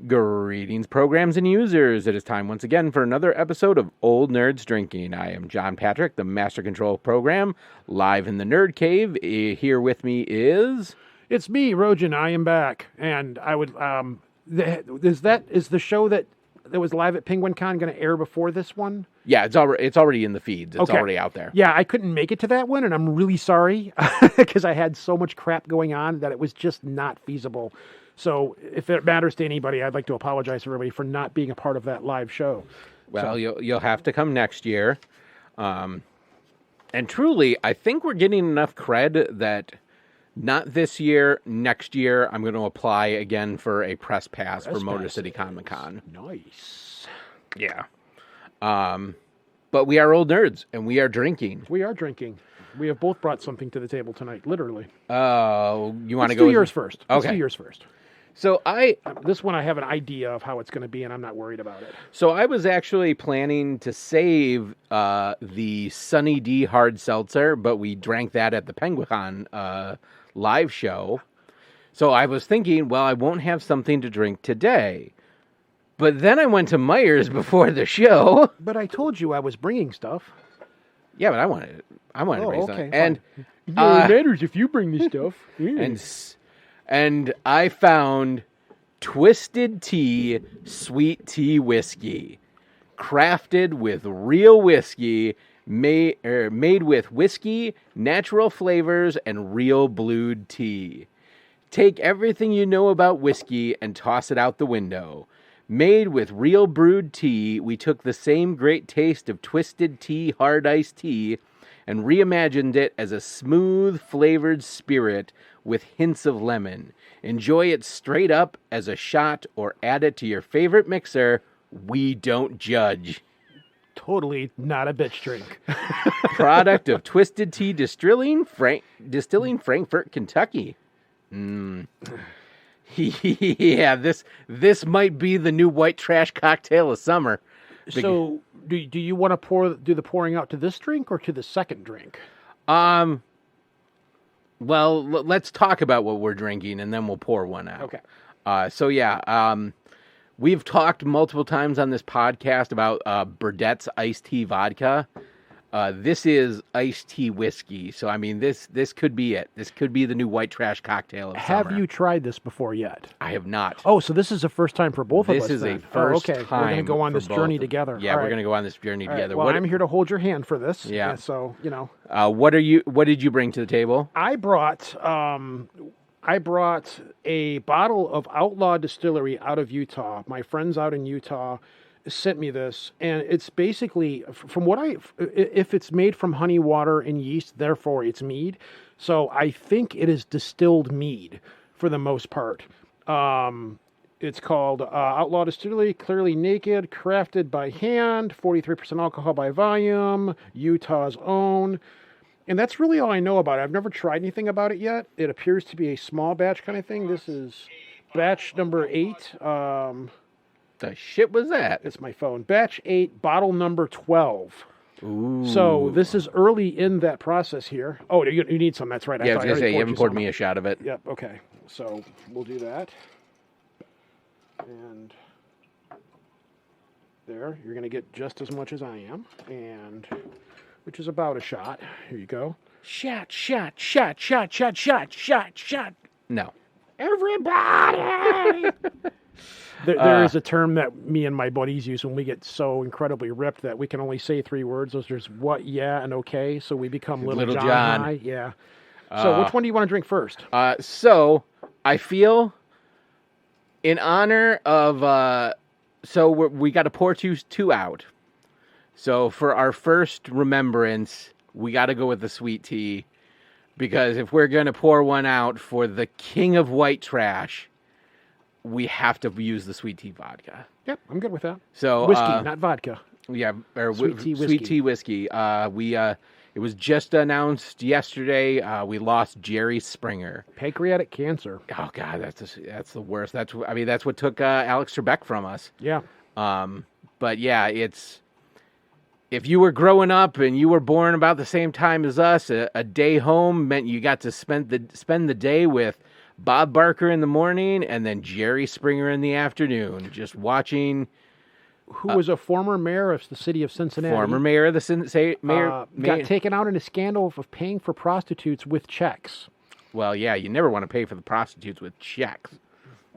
Greetings, programs and users. It is time once again for another episode of Old Nerds Drinking. I am John Patrick, the Master Control Program, live in the Nerdcave. Here with me is... It's me, Rojan. I am back. And I would... is the show that was live at PenguinCon going to air before this one? Yeah, it's already in the feeds. It's already out there. Yeah, I couldn't make it to that one, and I'm really sorry because I had so much crap going on that it was just not feasible. So if it matters to anybody, I'd like to apologize to everybody for not being a part of that live show. Well, you'll have to come next year. And truly, I think we're getting enough cred that not this year, next year, I'm going to apply again for a press pass for Motor City Comic Con. Nice. Yeah. But we are old nerds, and we are drinking. We are drinking. We have both brought something to the table tonight, literally. Oh, you want to go? Let's do yours first. Okay. Let's do yours first. So this one I have an idea of how it's going to be, and I'm not worried about it. So I was actually planning to save the Sunny D hard seltzer, but we drank that at the PenguinCon live show. So I was thinking, well, I won't have something to drink today. But then I went to Meijer's before the show. But I told you I was bringing stuff. Yeah, but I wanted to bring something. And it matters if you bring the stuff. Yeah. And I found Twisted Tea Sweet Tea Whiskey, crafted with real whiskey, made with whiskey, natural flavors, and real brewed tea. Take everything you know about whiskey and toss it out the window. Made with real brewed tea, we took the same great taste of Twisted Tea hard iced tea and reimagined it as a smooth flavored spirit with hints of lemon. Enjoy it straight up as a shot or add it to your favorite mixer. We don't judge. Totally not a bitch drink. Product of Twisted Tea Distilling, Frankfort, Kentucky. Yeah, this might be the new white trash cocktail of summer. So, do you want to do the pouring out to this drink or to the second drink? Well, let's talk about what we're drinking, and then we'll pour one out. Okay. We've talked multiple times on this podcast about Burdett's iced tea vodka. This is iced tea whiskey, so I mean, this could be it. This could be the new white trash cocktail of summer. Have you tried this before yet? I have not. Oh, so this is the first time for both of us. This is then. a first time. We're going to go on this journey together. Yeah, we're going to go on this journey together. Well, I'm here to hold your hand for this. Yeah. So, you know. What did you bring to the table? I brought a bottle of Outlaw Distillery out of Utah. My friends out in Utah sent me this, and it's basically, from what if it's made from honey, water, and yeast, therefore it's mead. So I think it is distilled mead for the most part. It's called Outlaw Distillery, Clearly Naked, crafted by hand, 43% alcohol by volume, Utah's own. And that's really all I know about it. I've never tried anything about it yet. It appears to be a small batch kind of thing. This is batch number 8. The shit was that? It's my phone. Batch 8, bottle number 12. Ooh. So this is early in that process here. Oh, you need some. That's right. Yeah, I was going to say, you haven't poured me a shot of it. Yep, okay. So we'll do that. And there, you're going to get just as much as I am. And which is about a shot. Here you go. Shot. No. Everybody! There is a term that me and my buddies use when we get so incredibly ripped that we can only say 3 words. Those are what, yeah, and okay. So we become Little John. High. Yeah. So which one do you want to drink first? So I feel in honor of... we got to pour two out. So for our first remembrance, we got to go with the sweet tea. Because if we're going to pour one out for the king of white trash, we have to use the sweet tea vodka. Yep, I'm good with that. So whiskey, not vodka. Yeah, or sweet tea whiskey. Sweet tea whiskey. It was just announced yesterday. We lost Jerry Springer. Pancreatic cancer. Oh God, that's the worst. That's what took Alex Trebek from us. Yeah. But yeah, if you were growing up and you were born about the same time as us, a day home meant you got to spend the day with Bob Barker in the morning, and then Jerry Springer in the afternoon, just watching. Who was a former mayor of the city of Cincinnati. Former mayor of the mayor got taken out in a scandal of paying for prostitutes with checks. Well, yeah, you never want to pay for the prostitutes with checks.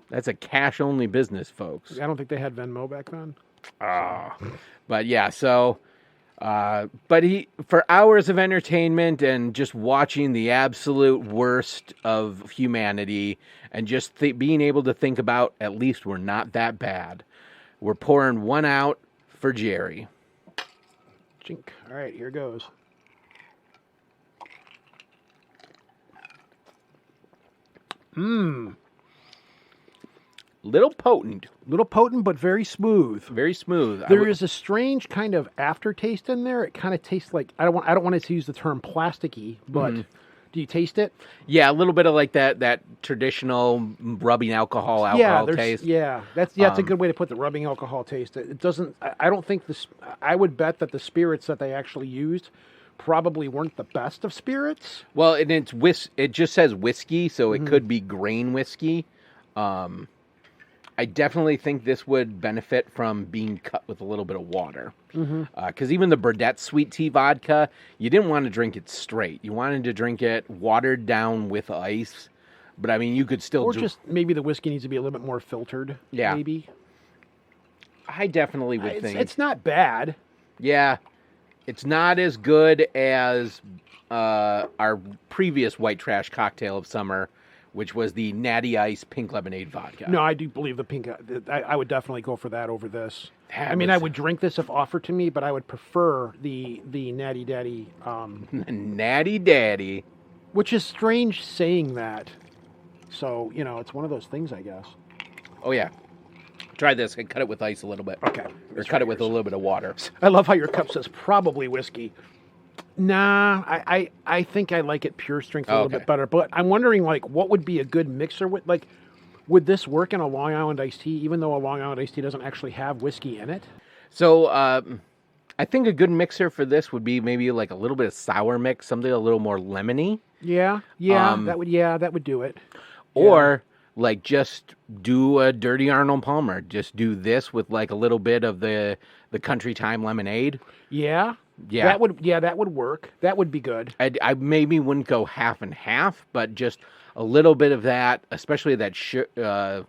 That's a cash-only business, folks. I don't think they had Venmo back then. But yeah, so, but he, for hours of entertainment and just watching the absolute worst of humanity and just being able to think about, at least we're not that bad. We're pouring one out for Jerry. Chink. All right, here goes. Little potent, but very smooth. Very smooth. There is a strange kind of aftertaste in there. It kind of tastes like I don't want to use the term plasticky, but do you taste it? Yeah, a little bit of like that traditional rubbing alcohol taste. Yeah, that's a good way to put the rubbing alcohol taste. It doesn't. I don't think this. I would bet that the spirits that they actually used probably weren't the best of spirits. Well, and it just says whiskey, so it could be grain whiskey. I definitely think this would benefit from being cut with a little bit of water. Because even the Burdett sweet tea vodka, you didn't want to drink it straight. You wanted to drink it watered down with ice. But, I mean, you could still... Or just maybe the whiskey needs to be a little bit more filtered. Yeah. Maybe. I definitely would think... It's not bad. Yeah. It's not as good as our previous white trash cocktail of summer, which was the Natty Ice Pink Lemonade Vodka. No, I do believe the pink... I would definitely go for that over this. I would drink this if offered to me, but I would prefer the Natty Daddy... Natty Daddy. Which is strange saying that. So, it's one of those things, I guess. Oh, yeah. Try this and cut it with ice a little bit. Okay. Or cut it with a little bit of water. I love how your cup says probably whiskey. Nah, I think I like it pure strength a little bit better. But I'm wondering, what would be a good mixer with, would this work in a Long Island iced tea, even though a Long Island iced tea doesn't actually have whiskey in it? So, I think a good mixer for this would be maybe like a little bit of sour mix, something a little more lemony. Yeah, that would do it. Or just do a dirty Arnold Palmer. Just do this with like a little bit of the Country Time lemonade. Yeah. Yeah. That would work. That would be good. I maybe wouldn't go half and half, but just a little bit of that, especially that the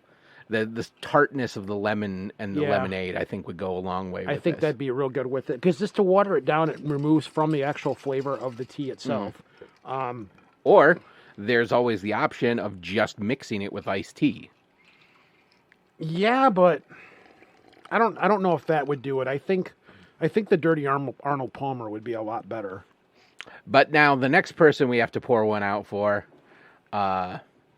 tartness of the lemon and the lemonade, I think would go a long way with I think that'd be real good with it. Because just to water it down, it removes from the actual flavor of the tea itself. Or there's always the option of just mixing it with iced tea. Yeah, but I don't know if that would do it. I think the dirty Arnold Palmer would be a lot better. But now the next person we have to pour one out for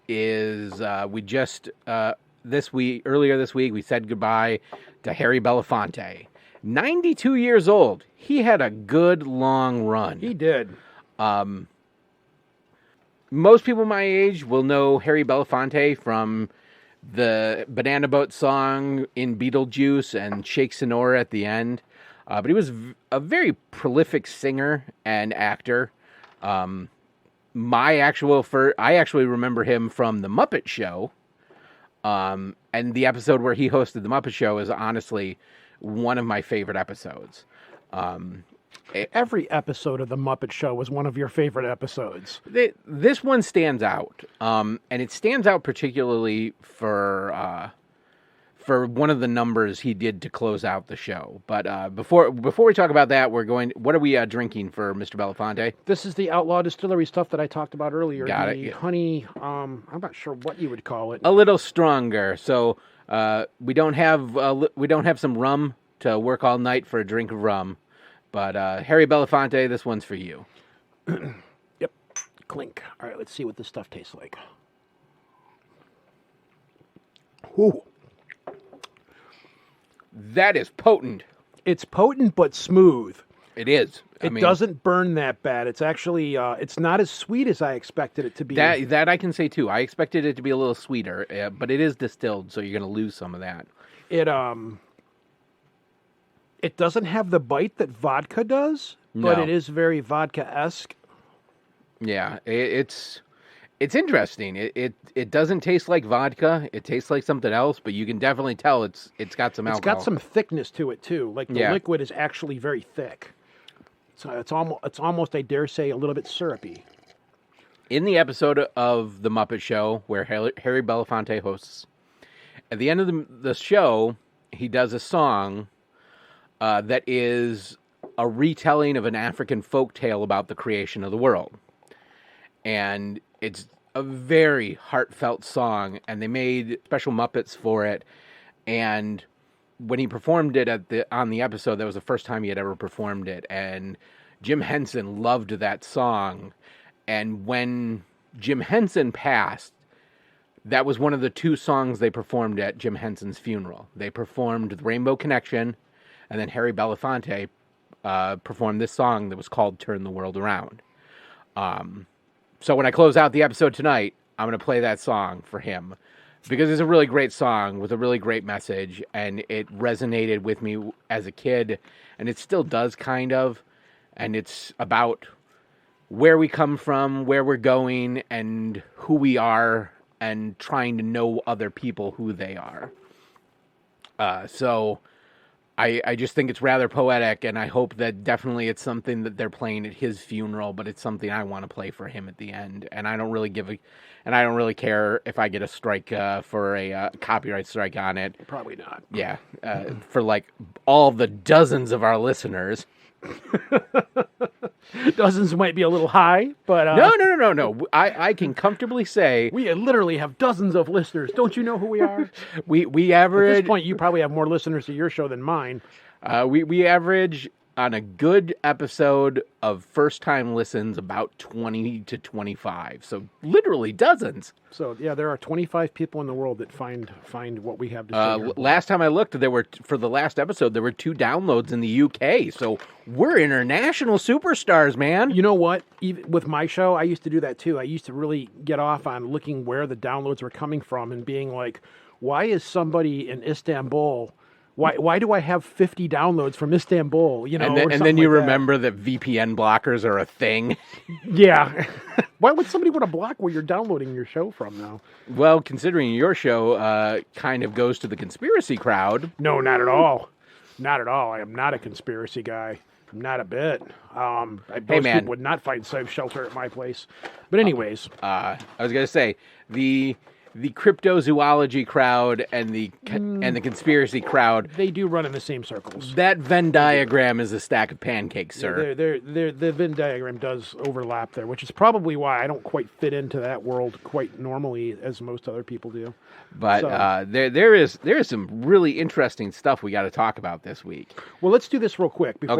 is we just earlier this week we said goodbye to Harry Bellefonte. 92 years old. He had a good long run. He did. Most people my age will know Harry Bellefonte from the Banana Boat song in Beetlejuice and Shake Sonora at the end. But he was a very prolific singer and actor. I actually remember him from The Muppet Show. And the episode where he hosted The Muppet Show is honestly one of my favorite episodes. Every episode of The Muppet Show was one of your favorite episodes. This one stands out. And it stands out particularly for one of the numbers he did to close out the show. But before we talk about that, what are we drinking for Mr. Bellefonte? This is the Outlaw Distillery stuff that I talked about earlier. Got the honey, I'm not sure what you would call it. A little stronger. So we don't have some rum to work all night for a drink of rum. But Harry Bellefonte, this one's for you. Yep. Clink. All right, let's see what this stuff tastes like. Ooh. That is potent. It's potent but smooth. It is. It doesn't burn that bad. It's actually it's not as sweet as I expected it to be. That I can say too. I expected it to be a little sweeter, but it is distilled, so you're going to lose some of that. It doesn't have the bite that vodka does, but it is very vodka-esque. Yeah, it's It's interesting. It doesn't taste like vodka. It tastes like something else, but you can definitely tell it's got some alcohol. It's got some thickness to it too. Like the liquid is actually very thick. So it's almost I dare say a little bit syrupy. In the episode of The Muppet Show where Harry Bellefonte hosts, at the end of the show, he does a song that is a retelling of an African folk tale about the creation of the world. And it's a very heartfelt song, and they made special Muppets for it. And when he performed it on the episode, that was the first time he had ever performed it. And Jim Henson loved that song. And when Jim Henson passed, that was one of the 2 songs they performed at Jim Henson's funeral. They performed The Rainbow Connection, and then Harry Bellefonte performed this song that was called Turn the World Around. So when I close out the episode tonight, I'm going to play that song for him because it's a really great song with a really great message, and it resonated with me as a kid, and it still does kind of, and it's about where we come from, where we're going, and who we are, and trying to know other people who they are. So I just think it's rather poetic, and I hope that definitely it's something that they're playing at his funeral, but it's something I want to play for him at the end. And I don't really care if I get a strike for a copyright strike on it. Probably not. Yeah, for like all the dozens of our listeners. Dozens might be a little high, but no. I can comfortably say we literally have dozens of listeners. Don't you know who we are? we average. At this point, you probably have more listeners to your show than mine. We average on a good episode of first time listens about 20 to 25. So literally dozens. So yeah, there are 25 people in the world that find what we have to say. Last time I looked, for the last episode, there were 2 downloads in the UK. So we're international superstars, man. You know what? Even with my show, I used to do that too. I used to really get off on looking where the downloads were coming from and being like, why is somebody in Istanbul? Why do I have 50 downloads from Istanbul? You know, and then you remember that VPN blockers are a thing. Yeah. Why would somebody want to block where you're downloading your show from now? Well, considering your show kind of goes to the conspiracy crowd. No, not at all. Not at all. I am not a conspiracy guy. Not a bit. Those people would not find safe shelter at my place. But anyways. I was going to say, the cryptozoology crowd and the conspiracy crowd, they do run in the same circles. That Venn diagram is a stack of pancakes, sir. The Venn diagram does overlap there, which is probably why I don't quite fit into that world quite normally as most other people do. But there is some really interesting stuff we got to talk about this week. Well, let's do this real quick before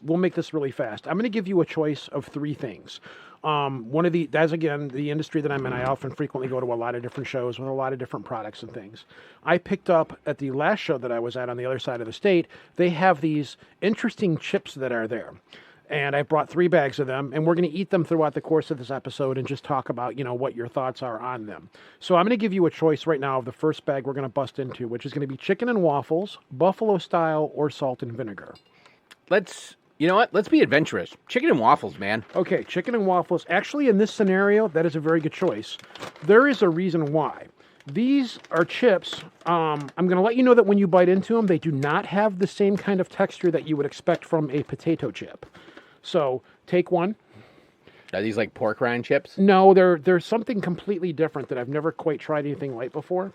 we'll make this really fast. I'm going to give you a choice of 3 things. That's again the industry that I'm in. I often frequently go to a lot of different shows with a lot of different products and things. I picked up at the last show that I was at on the other side of the state, they have these interesting chips that are there. And I brought 3 bags of them, and we're going to eat them throughout the course of this episode and just talk about, what your thoughts are on them. So I'm going to give you a choice right now of the first bag we're going to bust into, which is going to be chicken and waffles, buffalo style, or salt and vinegar. You know what? Let's be adventurous. Chicken and waffles, man. Okay, chicken and waffles. Actually, in this scenario, that is a very good choice. There is a reason why. These are chips. I'm going to let you know that when you bite into them, they do not have the same kind of texture that you would expect from a potato chip. So, take one. Are these like pork rind chips? No, they're something completely different that I've never quite tried anything like before.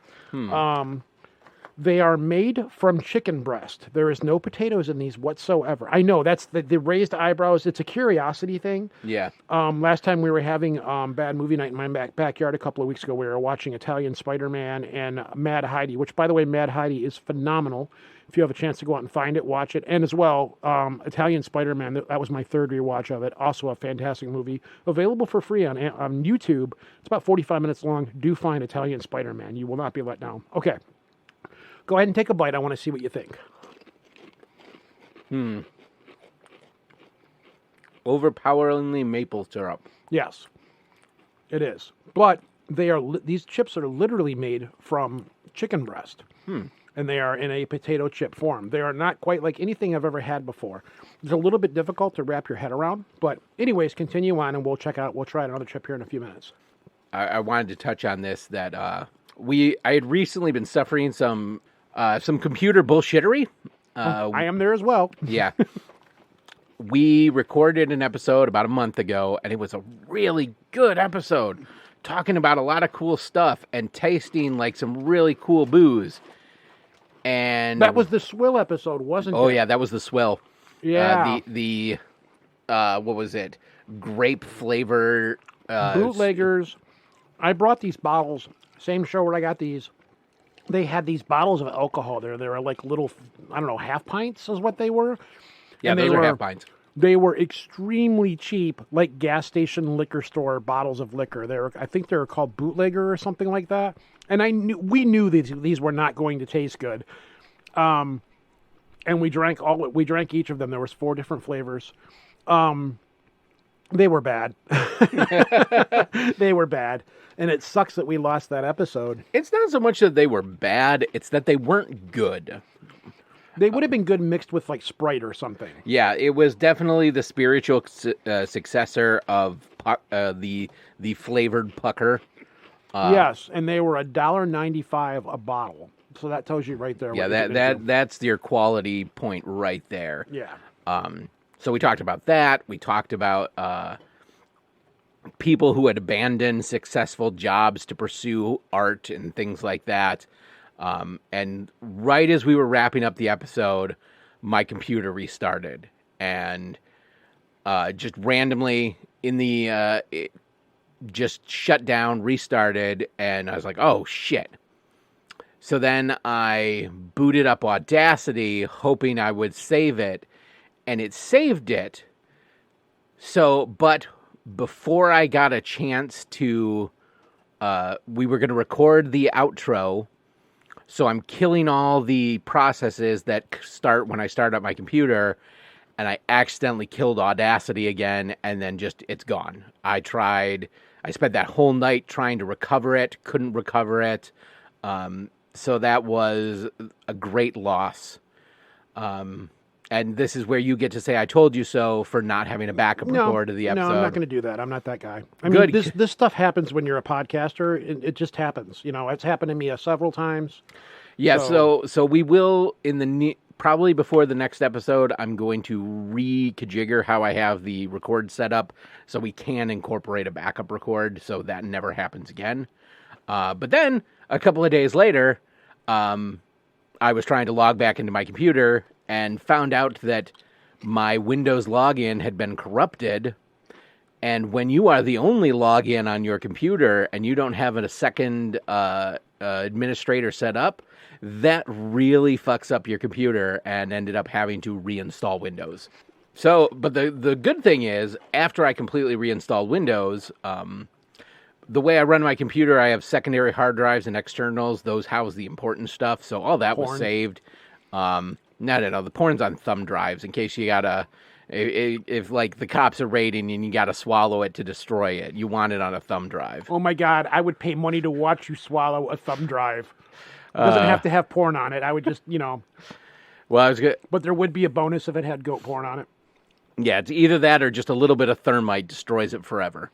They are made from chicken breast. There is no potatoes in these whatsoever. I know, that's the raised eyebrows. It's a curiosity thing. Yeah. Last time we were having bad movie night in my backyard a couple of weeks ago, we were watching Italian Spider-Man and Mad Heidi, which, by the way, Mad Heidi is phenomenal. If you have a chance to go out and find it, watch it. And as well, Italian Spider-Man, that was my 3rd rewatch of it. Also a fantastic movie. Available for free on YouTube. It's about 45 minutes long. Do find Italian Spider-Man. You will not be let down. Okay. Go ahead and take a bite. I want to see what you think. Overpoweringly maple syrup. Yes, it is. But these chips are literally made from chicken breast. And they are in a potato chip form. They are not quite like anything I've ever had before. It's a little bit difficult to wrap your head around. But anyways, continue on and we'll try another chip here in a few minutes. I wanted to touch on this, that I had recently been suffering some computer bullshittery. I am there as well. Yeah. We recorded an episode about a month ago, and it was a really good episode, talking about a lot of cool stuff and tasting like some really cool booze. And that was the Swill episode, wasn't it? Oh yeah, that was the Swill. Yeah. The what was it? Grape flavor. Bootleggers. I brought these bottles. Same show where I got these. They had these bottles of alcohol there. They were like little, I don't know, half pints is what they were. Yeah, and those are half pints. They were extremely cheap, like gas station liquor store bottles of liquor. I think they were called Bootlegger or something like that. And we knew these were not going to taste good. And we drank each of them. There was 4 different flavors. They were bad. They were bad. And it sucks that we lost that episode. It's not so much that they were bad, it's that they weren't good. They would have been good mixed with like Sprite or something. Yeah, it was definitely the spiritual successor of the flavored pucker. Yes, and they were $1.95 a bottle. So that tells you right there. Yeah, that's your quality point right there. Yeah. So we talked about that. We talked about people who had abandoned successful jobs to pursue art and things like that. And right as we were wrapping up the episode, my computer restarted and just randomly it just shut down, restarted, and I was like, oh shit. So then I booted up Audacity hoping I would save it, and it saved it. So, but before I got a chance to, we were going to record the outro. So I'm killing all the processes that start when I start up my computer, and I accidentally killed Audacity again, and then it's gone. I spent that whole night trying to recover it, couldn't recover it. So that was a great loss. And this is where you get to say, I told you so, for not having a backup record of the episode. No, I'm not going to do that. I'm not that guy. I mean, this stuff happens when you're a podcaster. It just happens. It's happened to me several times. Yeah, so we will, probably before the next episode, I'm going to re-configure how I have the record set up so we can incorporate a backup record so that never happens again. But then, a couple of days later, I was trying to log back into my computer and found out that my Windows login had been corrupted. And when you are the only login on your computer and you don't have a second administrator set up, that really fucks up your computer and ended up having to reinstall Windows. So, but the good thing is, after I completely reinstalled Windows, the way I run my computer, I have secondary hard drives and externals. Those house the important stuff. So all that was saved. No. The porn's on thumb drives in case you gotta, if like the cops are raiding and you gotta swallow it to destroy it. You want it on a thumb drive. Oh my God, I would pay money to watch you swallow a thumb drive. It doesn't have to have porn on it. I would just, Well, I was good. But there would be a bonus if it had goat porn on it. Yeah, it's either that or just a little bit of thermite destroys it forever.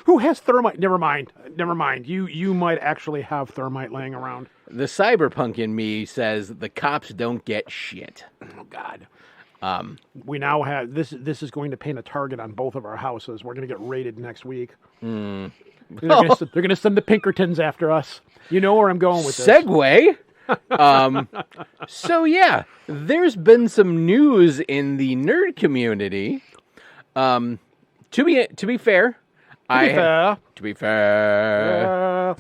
Who has thermite? Never mind. You might actually have thermite laying around. The cyberpunk in me says the cops don't get shit. Oh God. We now have this is going to paint a target on both of our houses. We're going to get raided next week. They're going to send the Pinkertons after us. You know where I'm going with this. Segue. So yeah, there's been some news in the nerd community. To be fair, To be fair.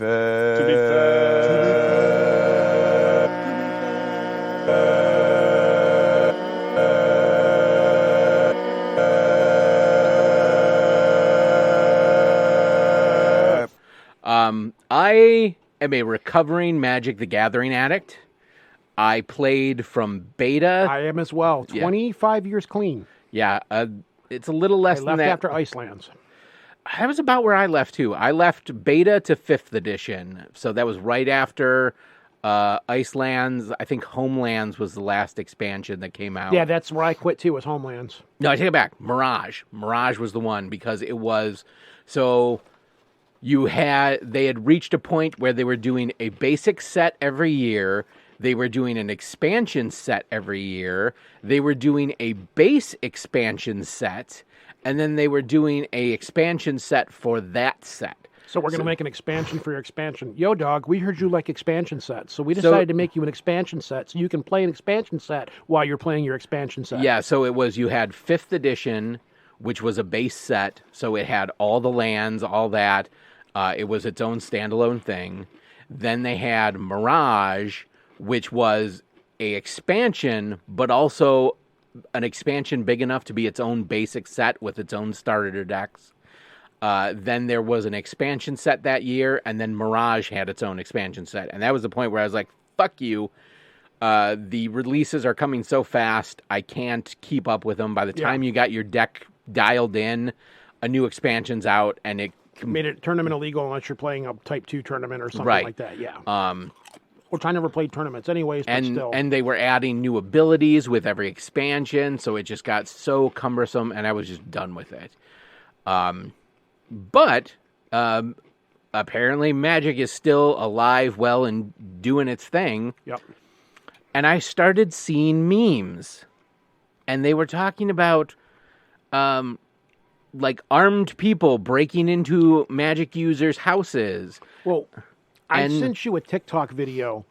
I am a recovering Magic the Gathering addict. I played from beta. I am as well. 25 years clean. Yeah, it's a little less than that. After Icelands. That was about where I left, too. I left beta to 5th edition. So that was right after Icelands. I think Homelands was the last expansion that came out. Yeah, that's where I quit, too, was Homelands. No, I take it back. Mirage. Mirage was the one because it was... So they had reached a point where they were doing a basic set every year. They were doing an expansion set every year. They were doing a base expansion set, and then they were doing a expansion set for that set. So we're going to make an expansion for your expansion. Yo, dog, we heard you like expansion sets, so we decided to make you an expansion set so you can play an expansion set while you're playing your expansion set. Yeah, so you had 5th edition, which was a base set, so it had all the lands, all that. It was its own standalone thing. Then they had Mirage, which was a expansion, but also an expansion big enough to be its own basic set with its own starter decks. Then there was an expansion set that year, and then Mirage had its own expansion set. And that was the point where I was like, fuck you. The releases are coming so fast, I can't keep up with them. By the time you got your deck dialed in, a new expansion's out, and it made it tournament illegal unless you're playing a Type 2 tournament or something like that, Which I never played tournaments anyways, but still. And they were adding new abilities with every expansion, so it just got so cumbersome, and I was just done with it. But apparently Magic is still alive, well, and doing its thing. Yep. And I started seeing memes. And they were talking about, like, armed people breaking into Magic users' houses. Well, I sent you a TikTok video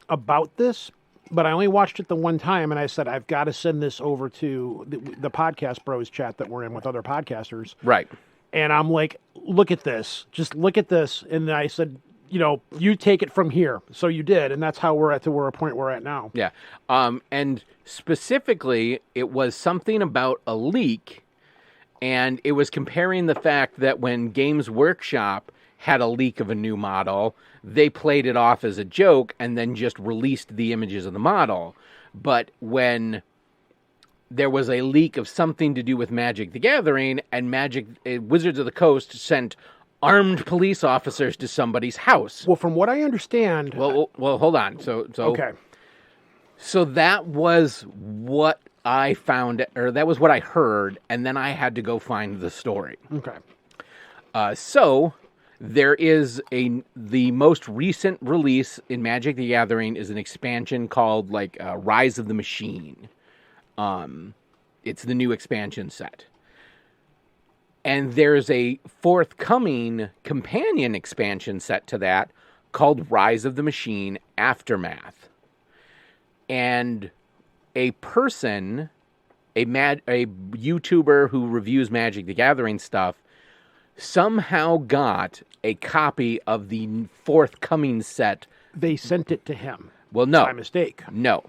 about this, but I only watched it the one time, and I said, I've got to send this over to the Podcast Bros chat that we're in with other podcasters. Right. And I'm like, look at this. Just look at this. And I said, you take it from here. So you did. And that's how we're at a point we're at now. Yeah. And specifically, it was something about a leak. And it was comparing the fact that when Games Workshop had a leak of a new model, they played it off as a joke and then just released the images of the model. But when there was a leak of something to do with Magic the Gathering, and Wizards of the Coast sent armed police officers to somebody's house. Well, from what I understand... Well, hold on. Okay. So that was what I found, or that was what I heard, and then I had to go find the story. Okay. So there is the most recent release in Magic the Gathering is an expansion called Rise of the Machine. It's the new expansion set. And there's a forthcoming companion expansion set to that called Rise of the Machine Aftermath. And a person, a YouTuber who reviews Magic the Gathering stuff, somehow got a copy of the forthcoming set. They sent it to him. Well, no. By mistake. No.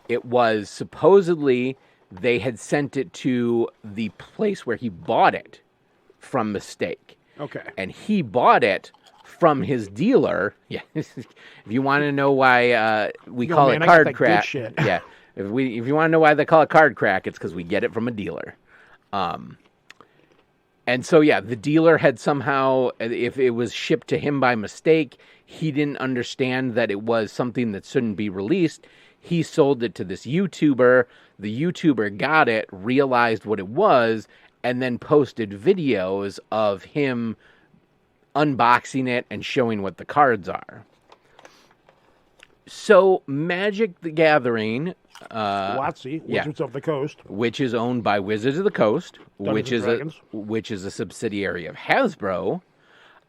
It was supposedly they had sent it to the place where he bought it from mistake. Okay. And he bought it from his dealer. Yeah. If you want to know why we call it card crack. Yeah. If you want to know why they call it card crack, it's because we get it from a dealer. And so, yeah, the dealer had somehow, if it was shipped to him by mistake, he didn't understand that it was something that shouldn't be released. He sold it to this YouTuber. The YouTuber got it, realized what it was, and then posted videos of him unboxing it and showing what the cards are. So, Magic the Gathering... WotC, Wizards of the Coast. Which is owned by Wizards of the Coast, which is Dragons. a subsidiary of Hasbro,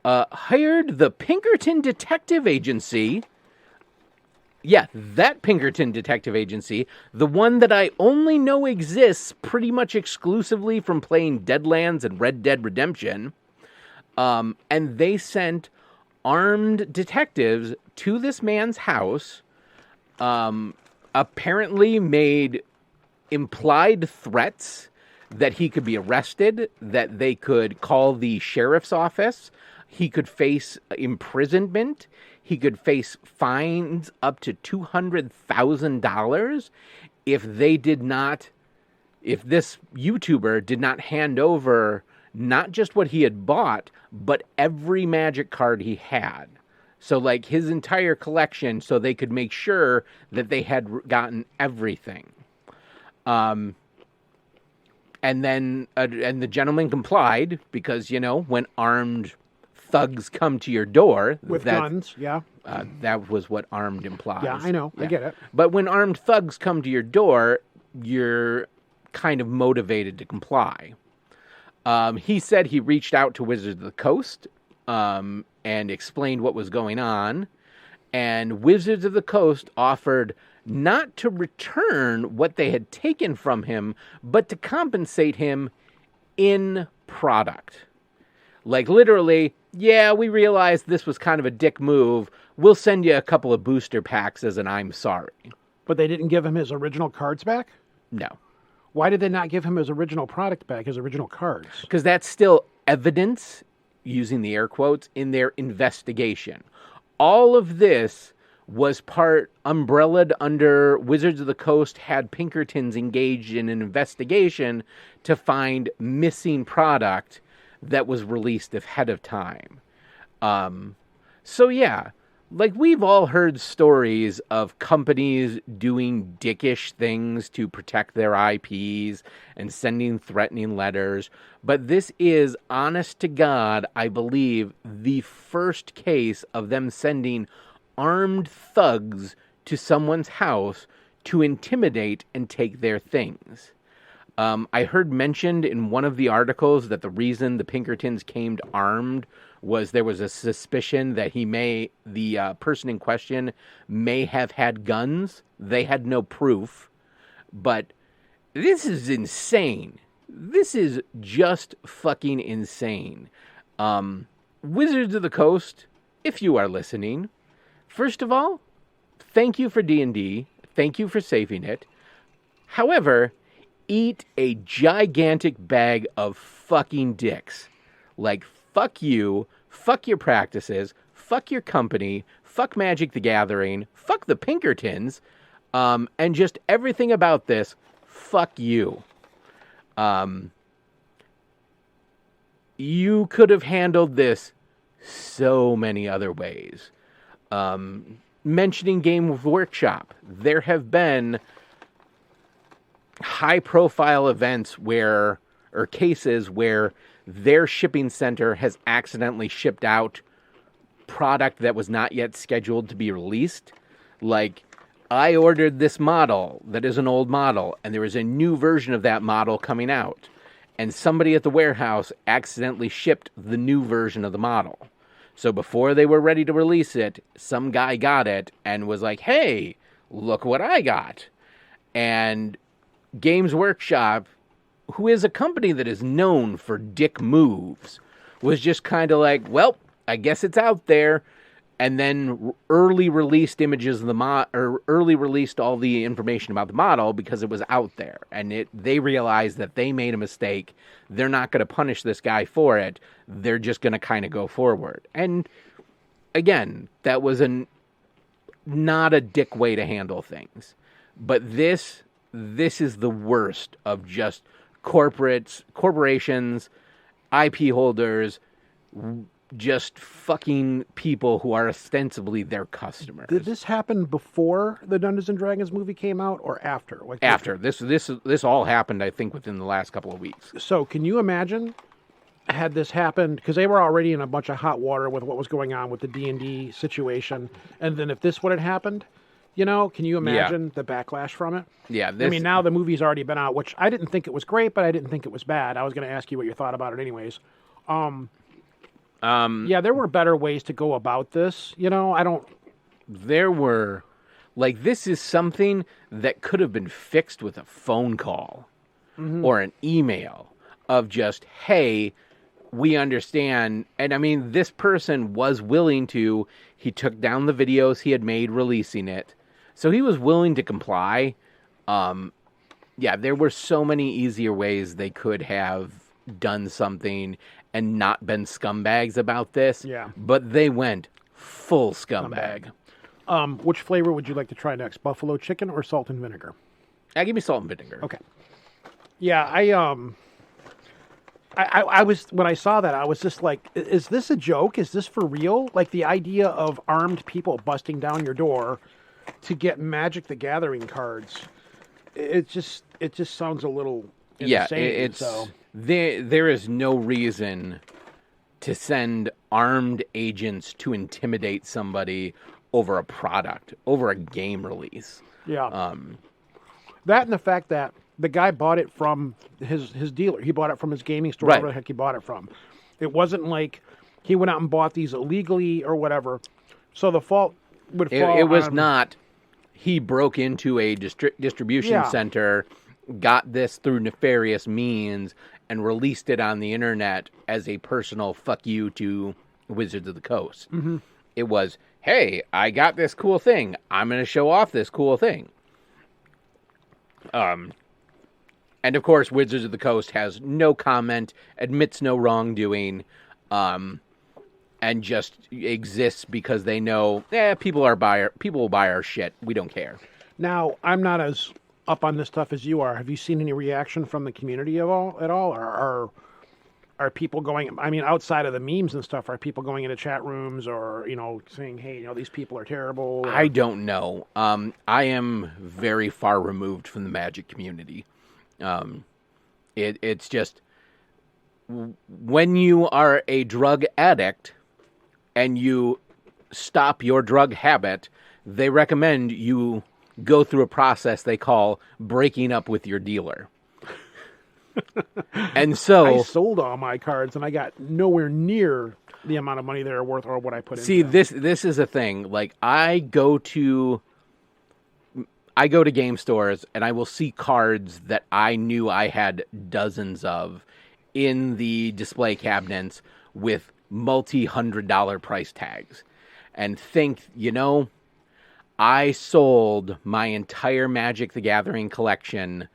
hired the Pinkerton Detective Agency. Yeah, that Pinkerton Detective Agency, the one that I only know exists pretty much exclusively from playing Deadlands and Red Dead Redemption. And they sent armed detectives to this man's house, apparently made implied threats that he could be arrested, that they could call the sheriff's office, he could face imprisonment, he could face fines up to $200,000 if this YouTuber did not hand over not just what he had bought, but every Magic card he had. So, his entire collection, so they could make sure that they had gotten everything. And the gentleman complied because, when armed thugs come to your door with guns, yeah. That was what armed implies. Yeah, I know. Yeah. I get it. But when armed thugs come to your door, you're kind of motivated to comply. He said he reached out to Wizards of the Coast and explained what was going on. And Wizards of the Coast offered not to return what they had taken from him, but to compensate him in product. Like, literally, yeah, we realized this was kind of a dick move. We'll send you a couple of booster packs as an I'm sorry. But they didn't give him his original cards back? No. Why did they not give him his original product back, his original cards? Because that's still evidence, using the air quotes, in their investigation. All of this was umbrellaed under Wizards of the Coast had Pinkertons engaged in an investigation to find missing product that was released ahead of time. So yeah, like we've all heard stories of companies doing dickish things to protect their IPs and sending threatening letters, but this is, honest to God, I believe, the first case of them sending armed thugs to someone's house to intimidate and take their things. I heard mentioned in one of the articles that the reason the Pinkertons came armed was there was a suspicion that the person in question may have had guns. They had no proof, but this is insane. This is just fucking insane. Wizards of the Coast, if you are listening, first of all, thank you for D&D. Thank you for saving it. However, eat a gigantic bag of fucking dicks. Like, fuck you, fuck your practices, fuck your company, fuck Magic the Gathering, fuck the Pinkertons, and just everything about this, fuck you. You could have handled this so many other ways. Mentioning Game Workshop, there have been high-profile events or cases where their shipping center has accidentally shipped out product that was not yet scheduled to be released. Like, I ordered this model that is an old model, and there is a new version of that model coming out. And somebody at the warehouse accidentally shipped the new version of the model. So before they were ready to release it, some guy got it and was like, hey, look what I got. And Games Workshop, who is a company that is known for dick moves, was just kind of like, well, I guess it's out there. And then early released images of the early released all the information about the model because it was out there. And they realized that they made a mistake. They're not going to punish this guy for it. They're just going to kind of go forward. And again, that was not a dick way to handle things. But this is the worst of just corporations, IP holders, just fucking people who are ostensibly their customers. Did this happen before the Dungeons and Dragons movie came out or after? Like after. This all happened, I think, within the last couple of weeks. So can you imagine had this happened, because they were already in a bunch of hot water with what was going on with the D&D situation, and then if this would have happened, can you imagine the backlash from it? Yeah. I mean, now the movie's already been out, which I didn't think it was great, but I didn't think it was bad. I was going to ask you what you thought about it anyways. Yeah, there were better ways to go about this. There were, this is something that could have been fixed with a phone call or an email of just, hey, we understand. And I mean, this person was willing to, he took down the videos he had made releasing it. So he was willing to comply. Yeah, there were so many easier ways they could have done something and not been scumbags about this. Yeah. But they went full scumbag. Which flavor would you like to try next? Buffalo chicken or salt and vinegar? Give me salt and vinegar. Okay. Yeah, I was, when I saw that, I was just like, is this a joke? Is this for real? Like the idea of armed people busting down your door to get Magic the Gathering cards. It just sounds a little insane. Yeah, there is no reason to send armed agents to intimidate somebody over a product, over a game release. Yeah. That and the fact that the guy bought it from his dealer. He bought it from his gaming store, wherever the heck he bought it from. It wasn't like he went out and bought these illegally or whatever. So the fault would fall It was on... not he broke into a distribution center, got this through nefarious means, and released it on the internet as a personal fuck you to Wizards of the Coast. Mm-hmm. It was, hey, I got this cool thing. I'm going to show off this cool thing. And of course, Wizards of the Coast has no comment, admits no wrongdoing, and just exists because they know, people will buy our shit. We don't care. Now, I'm not as up on this stuff as you are. Have you seen any reaction from the community at all? Or are people going, I mean, outside of the memes and stuff, are people going into chat rooms or, saying, hey, these people are terrible? Or... I don't know. I am very far removed from the Magic community. It's just, when you are a drug addict and you stop your drug habit, they recommend you go through a process they call breaking up with your dealer. And so I sold all my cards and I got nowhere near the amount of money they're worth or what I put in. See, this is a thing. Like, I go to game stores and I will see cards that I knew I had dozens of in the display cabinets with multi-$100 price tags and think, I sold my entire Magic the Gathering collection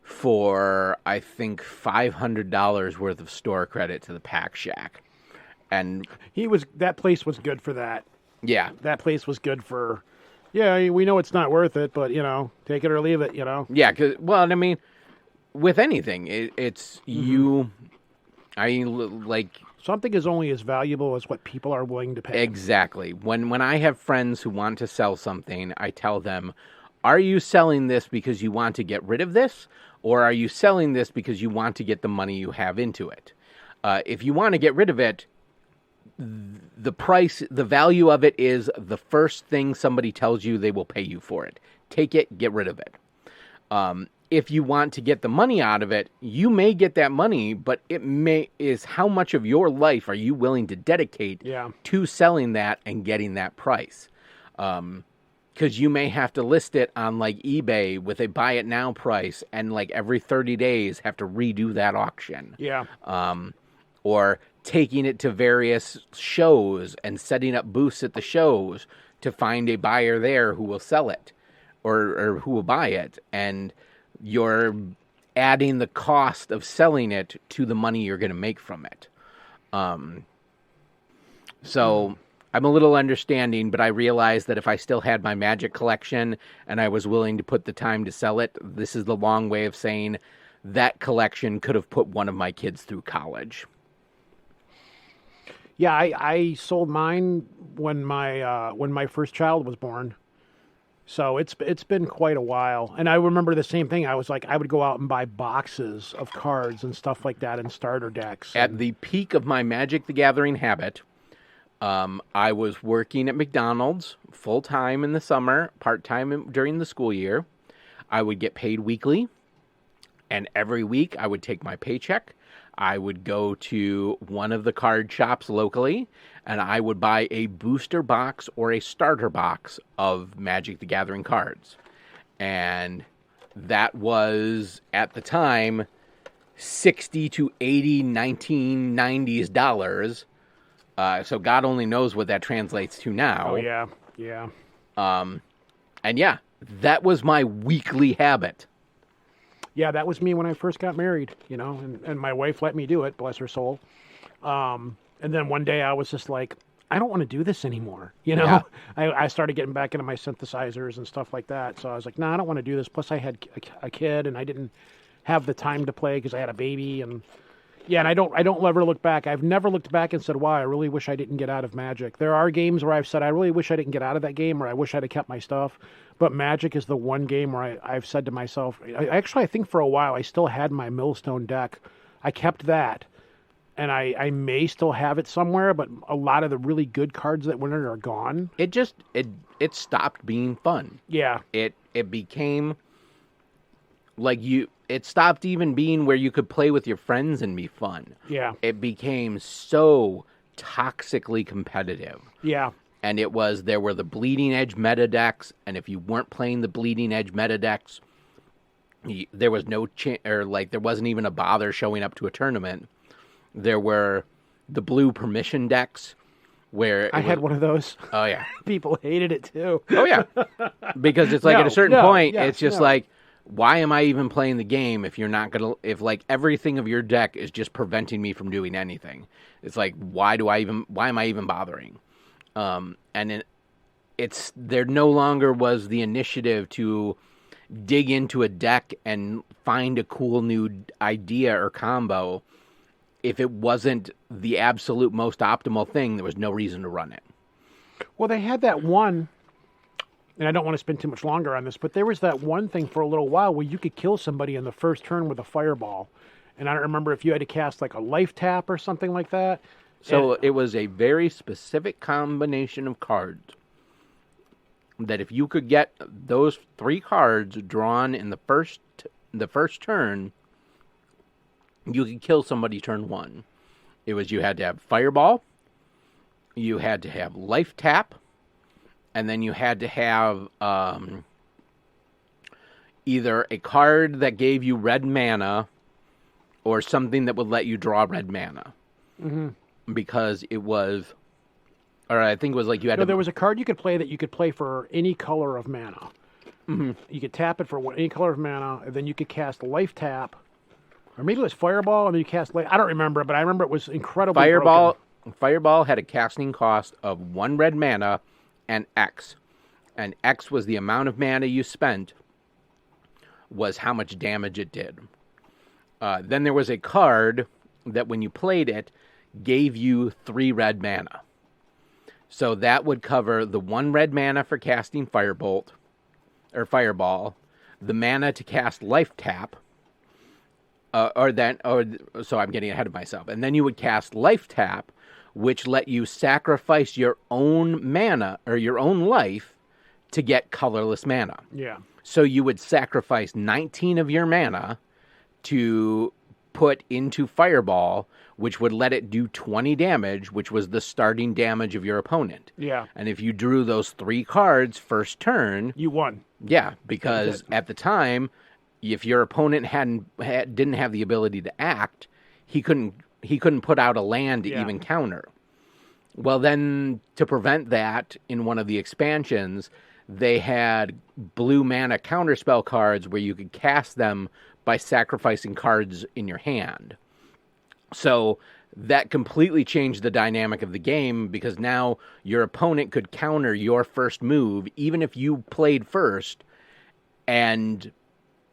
for, I think, $500 worth of store credit to the Pack Shack. And that place was good for that. Yeah. That place was good for, we know it's not worth it, but, take it or leave it, Yeah, I mean, with anything, it's something is only as valuable as what people are willing to pay. Exactly. When I have friends who want to sell something, I tell them, are you selling this because you want to get rid of this? Or are you selling this because you want to get the money you have into it? If you want to get rid of it, the value of it is the first thing somebody tells you they will pay you for it. Take it, get rid of it. If you want to get the money out of it, you may get that money, but is how much of your life are you willing to dedicate to selling that and getting that price? Because you may have to list it on like eBay with a buy it now price and like every 30 days have to redo that auction. Yeah. Or taking it to various shows and setting up booths at the shows to find a buyer there who will sell it or who will buy it. And you're adding the cost of selling it to the money you're going to make from it. So I'm a little understanding, but I realized that if I still had my Magic collection and I was willing to put the time to sell it, this is the long way of saying that collection could have put one of my kids through college. Yeah, I sold mine when my first child was born. So it's been quite a while. And I remember the same thing. I was like, I would go out and buy boxes of cards and stuff like that and starter decks. At the peak of my Magic the Gathering habit, I was working at McDonald's full-time in the summer, part-time during the school year. I would get paid weekly. And every week I would take my paycheck. I would go to one of the card shops locally, and I would buy a booster box or a starter box of Magic the Gathering cards. And that was, at the time, $60 to $80 1990s dollars. So God only knows what that translates to now. Oh, yeah, yeah. And yeah, that was my weekly habit. Yeah, that was me when I first got married, and my wife let me do it, bless her soul. And then one day I was just like, I don't want to do this anymore, Yeah. I started getting back into my synthesizers and stuff like that. So I was like, no, I don't want to do this. Plus I had a kid and I didn't have the time to play because I had a baby. And yeah, and I don't ever look back. I've never looked back and said, wow, I really wish I didn't get out of Magic. There are games where I've said, I really wish I didn't get out of that game, or I wish I'd have kept my stuff. But Magic is the one game where I've said to myself, I think for a while I still had my Millstone deck. I kept that. and I may still have it somewhere, but a lot of the really good cards that went in are gone. It stopped being fun. Yeah. It became like it stopped even being where you could play with your friends and be fun. Yeah. It became so toxically competitive. Yeah. And there were the bleeding edge meta decks, and if you weren't playing the bleeding edge meta decks, there was no chance, or like there wasn't even a bother showing up to a tournament. There were the blue permission decks, where I had one of those. Oh yeah, people hated it too. Oh yeah, because it's like at a certain point, it's just like, why am I even playing the game if you're not gonna? If like everything of your deck is just preventing me from doing anything, it's like why am I even bothering? And there no longer was the initiative to dig into a deck and find a cool new idea or combo. If it wasn't the absolute most optimal thing, there was no reason to run it. Well, they had that one, and I don't want to spend too much longer on this, but there was that one thing for a little while where you could kill somebody in the first turn with a fireball. And I don't remember if you had to cast like a life tap or something like that. So it was a very specific combination of cards that if you could get those 3 cards drawn in the first turn, you could kill somebody turn 1. It was you had to have fireball, you had to have life tap, and then you had to have either a card that gave you red mana or something that would let you draw red mana. Mm-hmm. Because it was, or I think it was like you had to... there was a card you could play that you could play for any color of mana. Mm-hmm. You could tap it for any color of mana, and then you could cast life tap, or maybe it was fireball, and then you cast life. I don't remember, but I remember it was incredibly broken. Fireball had a casting cost of 1 red mana and X. And X was the amount of mana you spent, was how much damage it did. Then there was a card that when you played it, gave you 3 red mana. So that would cover the 1 red mana for casting Firebolt, or Fireball, the mana to cast Life Tap, so I'm getting ahead of myself. And then you would cast Life Tap, which let you sacrifice your own mana, or your own life, to get colorless mana. Yeah. So you would sacrifice 19 of your mana to put into Fireball, which would let it do 20 damage, which was the starting damage of your opponent. Yeah. And if you drew those 3 cards first turn... You won. Yeah, because at the time, if your opponent didn't have the ability to act, he couldn't put out a land to even counter. Well, then, to prevent that, in one of the expansions, they had blue mana counterspell cards where you could cast them by sacrificing cards in your hand. So that completely changed the dynamic of the game, because now your opponent could counter your first move, even if you played first. And,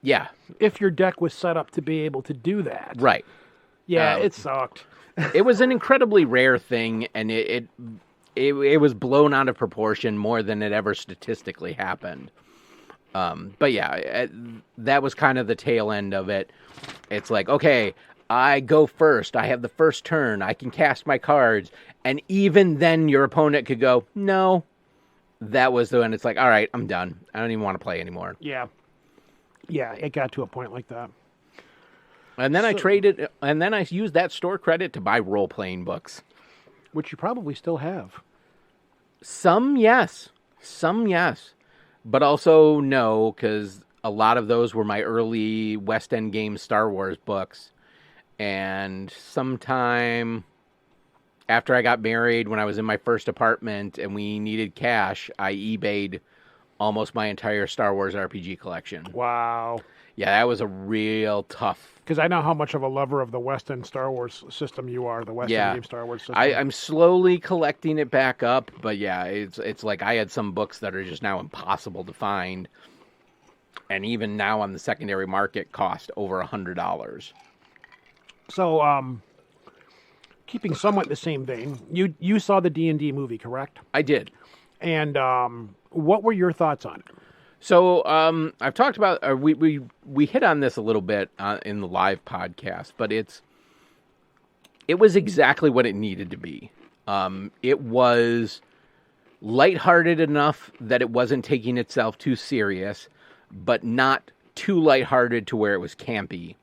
yeah. If your deck was set up to be able to do that. Right. Yeah, it sucked. It was an incredibly rare thing, and it was blown out of proportion more than it ever statistically happened. But yeah, that was kind of the tail end of it. It's like, okay, I go first. I have the first turn. I can cast my cards. And even then your opponent could go, no. That was the one. It's like, all right, I'm done. I don't even want to play anymore. Yeah. Yeah, it got to a point like that. And then I used that store credit to buy role-playing books. Which you probably still have. Some, yes. But also no, because a lot of those were my early West End Games Star Wars books. And sometime after I got married, when I was in my first apartment and we needed cash, I eBayed almost my entire Star Wars RPG collection. Wow. Yeah, that was a real tough... Because I know how much of a lover of the West End Star Wars system you are, the West End Game Star Wars system. I'm slowly collecting it back up, but yeah, it's like I had some books that are just now impossible to find. And even now on the secondary market cost over $100. So, keeping somewhat the same vein, you saw the D&D movie, correct? I did. And what were your thoughts on it? So I've talked about we hit on this a little bit in the live podcast, but It was exactly what it needed to be. It was lighthearted enough that it wasn't taking itself too serious, but not too lighthearted to where it was campy.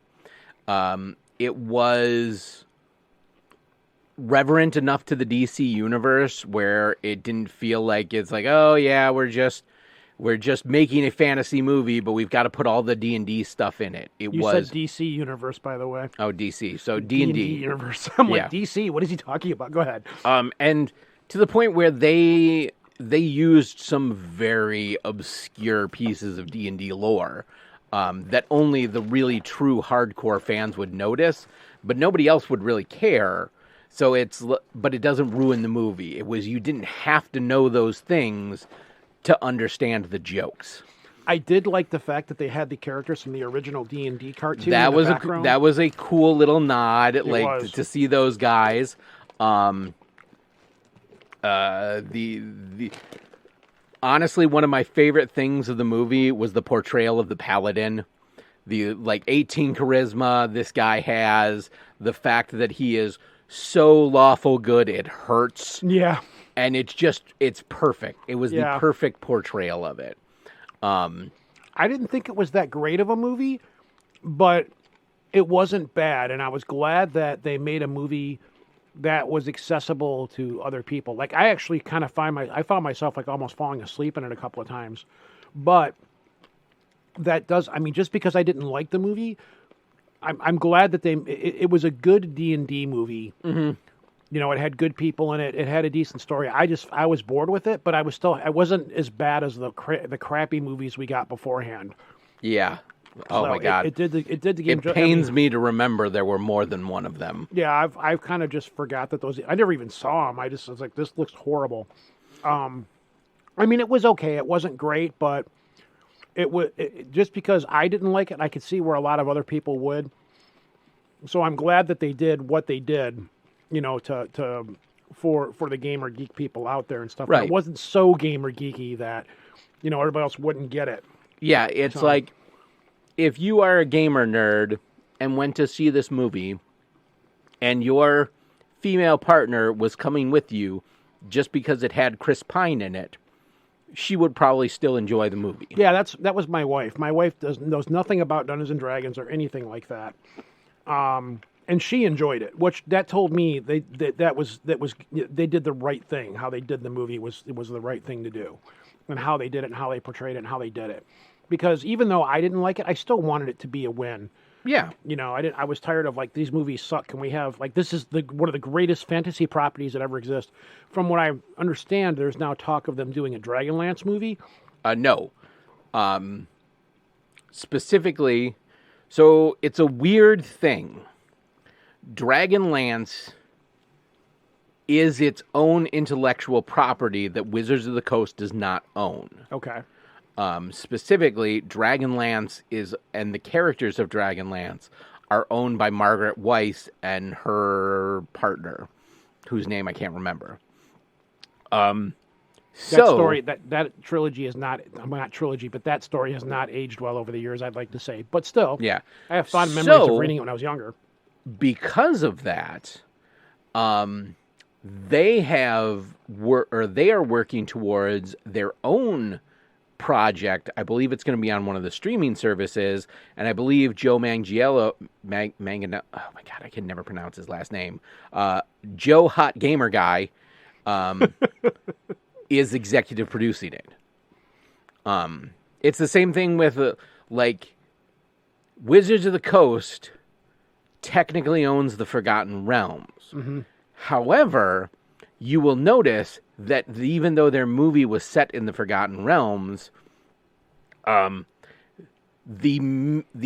It was reverent enough to the DC universe where it didn't feel like it's like, oh yeah, we're just making a fantasy movie, but we've got to put all the D&D stuff in it. You said DC universe, by the way. Oh, DC. So D&D universe. I'm like, DC, what is he talking about? Go ahead. And to the point where they used some very obscure pieces of D&D lore that only the really true hardcore fans would notice, but nobody else would really care. So but it doesn't ruin the movie. You didn't have to know those things to understand the jokes. I did like the fact that they had the characters from the original D&D cartoon. That was a cool little nod, to see those guys. Honestly, one of my favorite things of the movie was the portrayal of the paladin. The 18 charisma this guy has, the fact that he is so lawful good it hurts. Yeah. And it's perfect. It was the perfect portrayal of it. I didn't think it was that great of a movie, but it wasn't bad, and I was glad that they made a movie that was accessible to other people. Like, I actually kind of I found myself like almost falling asleep in it a couple of times, but just because I didn't like the movie, I'm glad that it was a good D&D movie. Mm-hmm. You know, it had good people in it. It had a decent story. I was bored with it, but I wasn't as bad as the crappy movies we got beforehand. Yeah. Oh my God. It did the game. It pains me to remember there were more than one of them. Yeah, I've kind of just forgot that I never even saw them. I was like, this looks horrible. I mean, it was okay. It wasn't great, but just because I didn't like it, I could see where a lot of other people would. So I'm glad that they did what they did, you know, for the gamer geek people out there and stuff. Right. But it wasn't so gamer geeky that, you know, everybody else wouldn't get it. Yeah, it's like if you are a gamer nerd and went to see this movie and your female partner was coming with you just because it had Chris Pine in it, she would probably still enjoy the movie. Yeah, that was my wife. My wife knows nothing about Dungeons and Dragons or anything like that. And she enjoyed it, which that told me they did the right thing. How they did the movie was the right thing to do, and how they did it, and how they portrayed it, and how they did it. Because even though I didn't like it, I still wanted it to be a win. Yeah, you know, I was tired of like these movies suck. Can we have this is one of the greatest fantasy properties that ever exist. From what I understand, there's now talk of them doing a Dragonlance movie. No, specifically, so it's a weird thing. Dragonlance is its own intellectual property that Wizards of the Coast does not own. Okay. Specifically, Dragonlance and the characters of Dragonlance are owned by Margaret Weiss and her partner, whose name I can't remember. That story, that trilogy is not trilogy, but that story has not aged well over the years, I'd like to say. But still, yeah, I have fond memories of reading it when I was younger. Because of that, they are working towards their own project. I believe it's going to be on one of the streaming services, and I believe Joe Manganiello, oh my God, I can never pronounce his last name. Joe Hot Gamer Guy is executive producing it. It's the same thing with Wizards of the Coast technically owns the Forgotten Realms. Mm-hmm. However, you will notice that even though their movie was set in the Forgotten Realms, the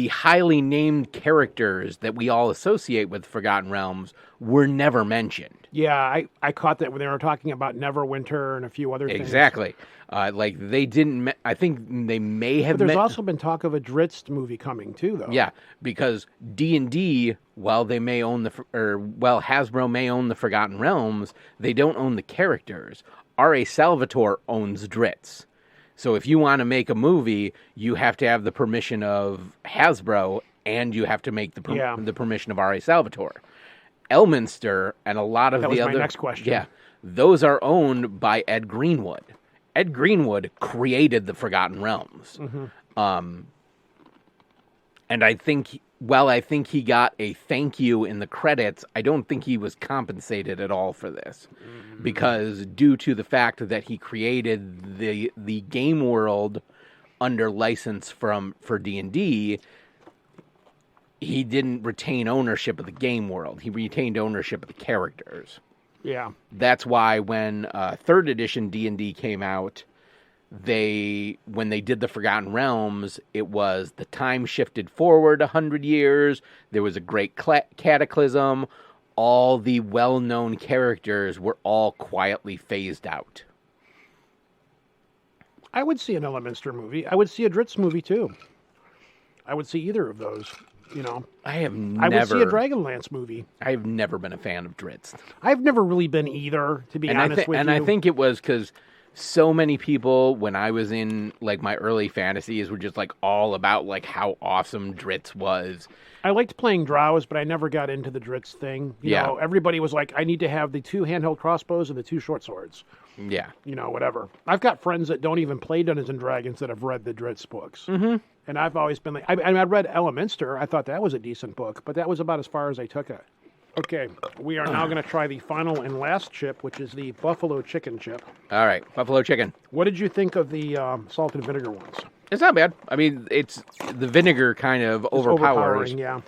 highly named characters that we all associate with Forgotten Realms were never mentioned. Yeah, I caught that when they were talking about Neverwinter and a few other things. Exactly. They didn't... I think they may have... But there's also been talk of a Drizzt movie coming, too, though. Yeah, because D&D, while Hasbro may own the Forgotten Realms, they don't own the characters. R.A. Salvatore owns Drizzt. So if you want to make a movie, you have to have the permission of Hasbro, and you have to make the permission of R.A. Salvatore. Elminster and a lot of That the was other... my next question. Yeah, those are owned by Ed Greenwood. Ed Greenwood created the Forgotten Realms. And I think, I think he got a thank you in the credits, I don't think he was compensated at all for this. Because due to the fact that he created the game world under license for D&D, he didn't retain ownership of the game world. He retained ownership of the characters. Yeah. That's why when 3rd edition D&D came out, when they did the Forgotten Realms, it was the time shifted forward 100 years. There was a great cataclysm. All the well-known characters were all quietly phased out. I would see an Elminster movie. I would see a Dritz movie too. I would see either of those. You know, I would see a Dragonlance movie. I've never been a fan of Dritz. I've never really been either, to be honest with you. And I think it was because so many people, when I was in like my early fantasies, were just like all about like how awesome Dritz was. I liked playing drows, but I never got into the Dritz thing. You know, everybody was like, I need to have the 2 handheld crossbows and the 2 short swords. Yeah. You know, whatever. I've got friends that don't even play Dungeons and Dragons that have read the Dritz books. Mm-hmm. And I've always been like, I read Elminster. I thought that was a decent book, but that was about as far as I took it. Okay, we are now going to try the final and last chip, which is the buffalo chicken chip. All right, buffalo chicken. What did you think of the salt and vinegar ones? It's not bad. I mean, it's the vinegar kind of overpowers. Yeah.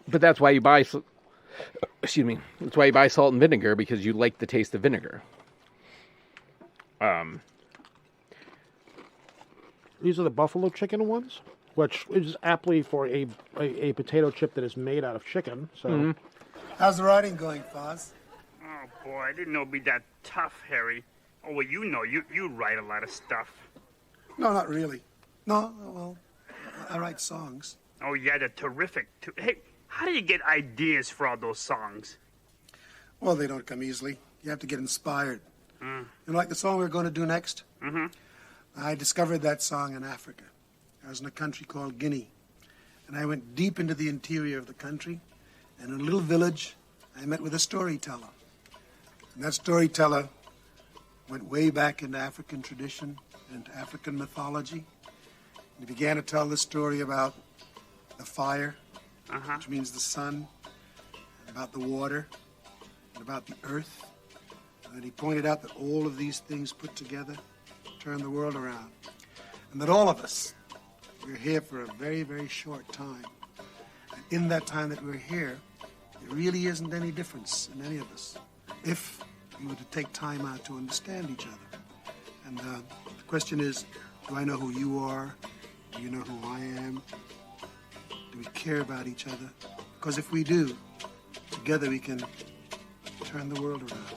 But that's why you buy. Excuse me. That's why you buy salt and vinegar, because you like the taste of vinegar. These are the buffalo chicken ones, which is aptly for a potato chip that is made out of chicken. So, How's the writing going, Foz? Oh, boy, I didn't know it'd be that tough, Harry. Oh, well, you know, you write a lot of stuff. No, not really. No, well, I write songs. Oh, yeah, they're terrific. Hey, how do you get ideas for all those songs? Well, they don't come easily. You have to get inspired. You know, like the song we're going to do next? Mm-hmm. I discovered that song in Africa. I was in a country called Guinea. And I went deep into the interior of the country. And in a little village, I met with a storyteller. And that storyteller went way back into African tradition, into African mythology. And he began to tell the story about the fire, which means the sun, and about the water, and about the earth. And then he pointed out that all of these things put together turn the world around. And that all of us, we're here for a very, very short time. And in that time that we're here, there really isn't any difference in any of us if we were to take time out to understand each other. And the question is, do I know who you are? Do you know who I am? Do we care about each other? Because if we do, together we can turn the world around.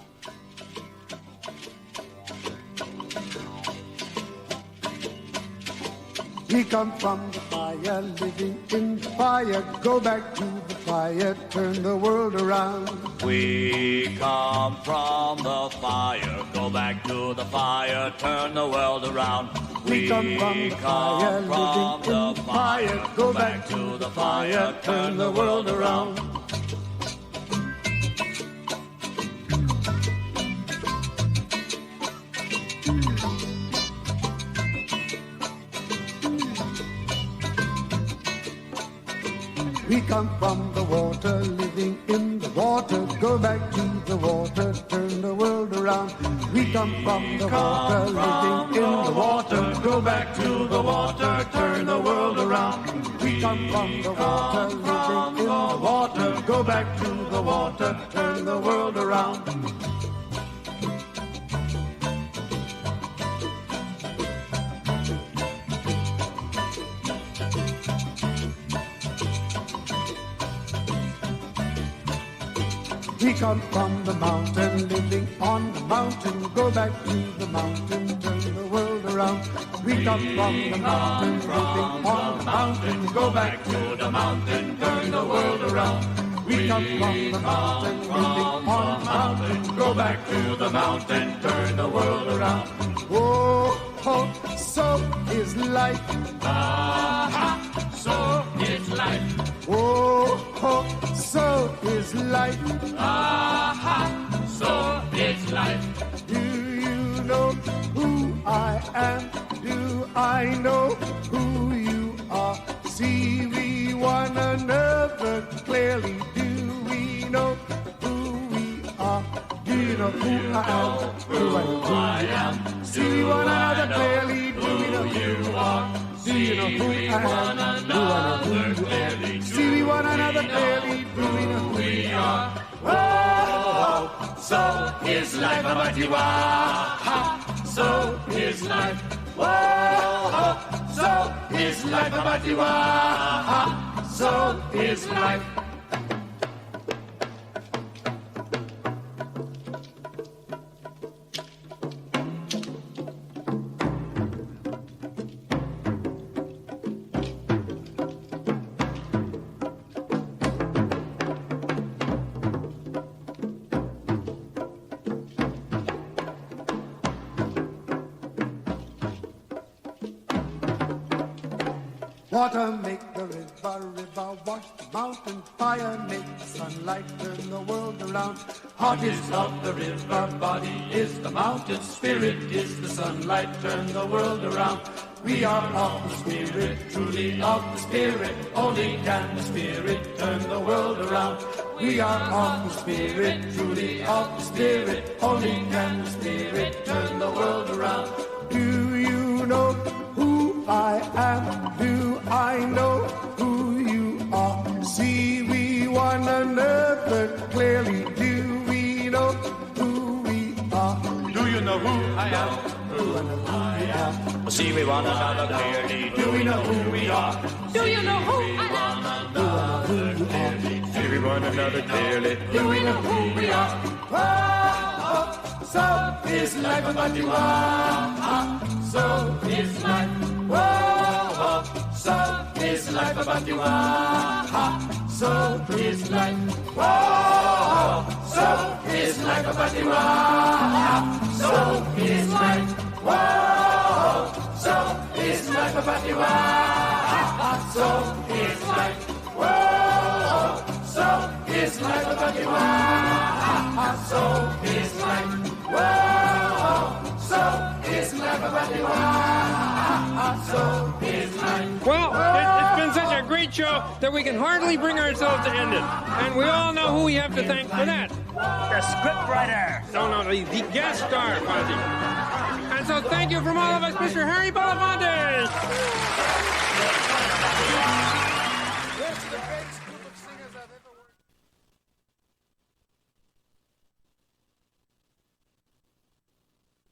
We come from the fire, living in the fire. Go back to the fire, turn the world around. We come from the fire, go back to the fire, turn the world around. We come from the fire, living in the fire. Go back to the fire, turn the world around. We come from the water, living in the water. Go back to the water, turn the world around. We come from the water, living in the water. Go back to the water, turn the world around. We come from the water, living in the water. Go back to the water, turn the world around. We come from the mountain, living on the mountain. Go back to the mountain, turn the world around. We come from the mountain, living on the mountain. Go back to the mountain, turn the world around. We come from the mountain, living on the mountain. Go back to the mountain, turn the world around. Oh, oh, so is life. So is life. Oh, oh, so life. Aha, so is life. Do you know who I am? Do I know who you are? See we one another clearly. Do we know who we are? Do you know who I am? Do I know who I am? See we one another clearly. Do we know who you are? Do you know who I am? Do I know who you are? See we one another clearly. Do we know who we are? Whoa, so is life, so is life. Whoa, so is life, so is life. Water make the river wash the mountain. Fire make the sunlight turn the world around. Heart is of the river, body is the mountain, spirit is the sunlight, turn the world around. We are of the spirit, truly of the spirit, only can the spirit turn the world around. We are of the spirit, truly of the spirit, only can the spirit turn the world around. Do you know who I am? Do I know who you are? See we one another clearly. Do we know who we are? Do you know who I am? Do I know who we are? See we one another clearly. Do we know who we are? Do you know who I am? Do I know who you are? See we one another clearly. Do we know who we are? Whoa, so is life about you are. So is life. Whoa, so is life about you are. So is life. Whoa, so is life about you are. So is life. Whoa, so is life about you are. So is life. Whoa, so is life about you are. So is life. Whoa, so is life about you are. So is life. Well, it's been such a great show that we can hardly bring ourselves to end it. And we all know who we have to thank for that. The scriptwriter. No, the guest star, Fuzzy. And so thank you from all of us, Mr. Harry Bellefonte.